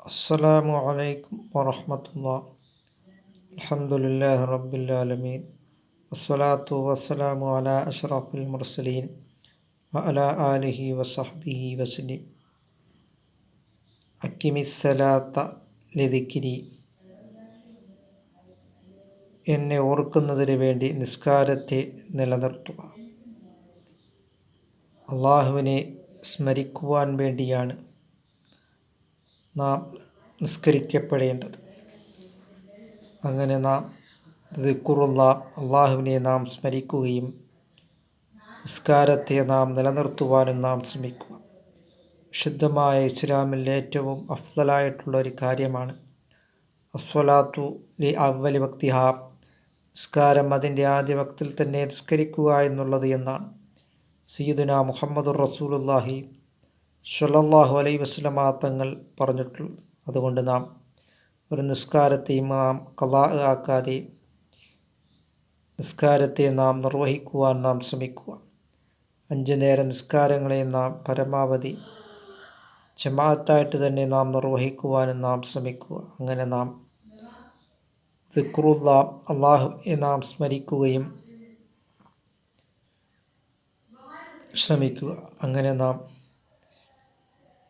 അസ്സലാമു അലൈക്കും വറഹ്മത്തുള്ളാഹി. അൽഹംദുലില്ലാഹി റബ്ബിൽ ആലമീൻ. വസ്സലാത്തു വസ്സലാമു അലാ അഷ്റഫിൽ മുർസലീൻ വഅലാ ആലിഹി വസഹ്ബിഹി വസല്ലം. അക്കിമിസ്സലാത്ത ലിദിക്രി. എന്നെ ഓർക്കുന്നതിന് വേണ്ടി നിസ്കാരത്തെ നിലനിർത്തുക. അള്ളാഹുവിനെ സ്മരിക്കുവാൻ വേണ്ടിയാണ് നാം നിസ്കരിക്കപ്പെടേണ്ടത്. അങ്ങനെ നാം അള്ളാഹുവിനെ നാം സ്മരിക്കുകയും നിസ്കാരത്തെ നാം നിലനിർത്തുവാനും നാം ശ്രമിക്കുക. വിശുദ്ധമായ ഇസ്ലാമിൽ ഏറ്റവും അഫ്ളലായിട്ടുള്ള ഒരു കാര്യമാണ് അസ്വലാത്തു ലി അവ്വലി വക്തിഹ, നിസ്കാരം അതിൻ്റെ ആദ്യ വക്തിൽ തന്നെ നിസ്കരിക്കുക എന്നുള്ളത് എന്നാണ് സയ്യിദുനാ മുഹമ്മദുർ റസൂലുള്ളാഹി സ്വല്ലല്ലാഹു അലൈഹി വസല്ലമ തങ്ങൾ പറഞ്ഞിട്ടുള്ളത്. അതുകൊണ്ട് നാം ഒരു നിസ്കാരത്തെയും നാം ഖളാ ആക്കാതെ നിസ്കാരത്തെ നാം നിർവഹിക്കുവാൻ നാം ശ്രമിക്കുക. 5 നേര നിസ്കാരങ്ങളെ നാം പരമാവധി ജമാഅത്തായിട്ട് തന്നെ നാം നിർവഹിക്കുവാനും നാം ശ്രമിക്കുക. അങ്ങനെ നാം ദിക്റുല്ലാഹ്, അള്ളാഹുവിനെ നാം സ്മരിക്കുകയും ശ്രമിക്കുക. അങ്ങനെ നാം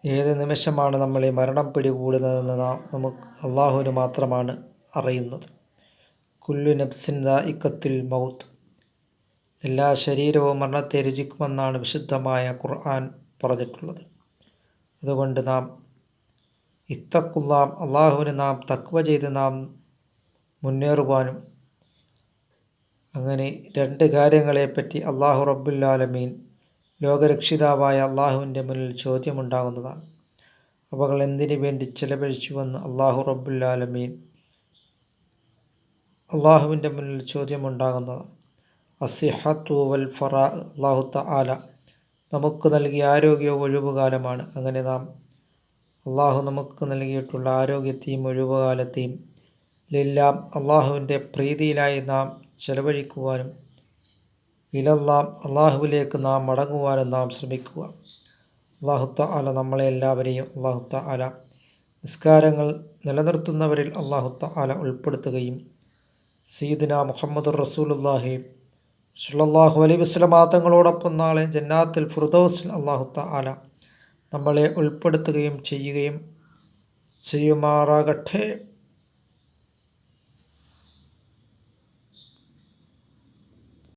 ഏത് നിമിഷമാണ് നമ്മളെ മരണം പിടികൂടുന്നതെന്ന് നമുക്ക് അള്ളാഹുവിന് മാത്രമാണ് അറിയുന്നത്. കുല്ലു നഫ്സിൻ ദാഇഖത്തുൽ മൗത്ത്, എല്ലാ ശരീരവും മരണത്തെ രുചിക്കുമെന്നാണ് വിശുദ്ധമായ ഖുർആൻ പറഞ്ഞിട്ടുള്ളത്. അതുകൊണ്ട് നാം ഇത്തഖുല്ലാഹ്, അള്ളാഹുവിന് നാം തഖ്വ ചെയ്ത് നാം മുന്നേറുവാനും, അങ്ങനെ 2 കാര്യങ്ങളെപ്പറ്റി അള്ളാഹു റബ്ബുൽ ആലമീൻ ലോകരക്ഷിതാവായ അള്ളാഹുവിൻ്റെ മുന്നിൽ ചോദ്യമുണ്ടാകുന്നതാണ്. അവകൾ എന്തിനു വേണ്ടി ചെലവഴിച്ചുവെന്ന് അള്ളാഹു റബ്ബുൽ ആലമീൻ അള്ളാഹുവിൻ്റെ മുന്നിൽ ചോദ്യമുണ്ടാകുന്നതാണ്. അസ്സിഹത്തു വൽ ഫറാ, അള്ളാഹു തആല നമുക്ക് നൽകിയ ആരോഗ്യവും ഒഴിവുകാലമാണ്. അങ്ങനെ നാം അള്ളാഹു നമുക്ക് നൽകിയിട്ടുള്ള ആരോഗ്യത്തെയും ഒഴിവുകാലത്തെയും എല്ലാം അള്ളാഹുവിൻ്റെ പ്രീതിയിലായി നാം ചെലവഴിക്കുവാനും അള്ളാഹുവിലേക്ക് നാം മടങ്ങുവാനും നാം ശ്രമിക്കുക. അള്ളാഹു തആല നമ്മളെ എല്ലാവരെയും അള്ളാഹു തആല നിസ്കാരങ്ങൾ നിലനിർത്തുന്നവരിൽ അള്ളാഹു തആല ഉൾപ്പെടുത്തുകയും സയ്യിദുനാ മുഹമ്മദുർ റസൂലുള്ളാഹി സ്വല്ലല്ലാഹു അലൈഹി വസല്ലമ തങ്ങളോടൊപ്പം നാളെ ജന്നാത്തുൽ ഫിർദൗസിൽ അള്ളാഹു തആല നമ്മളെ ഉൾപ്പെടുത്തുകയും ചെയ്യുമാറാകട്ടെ.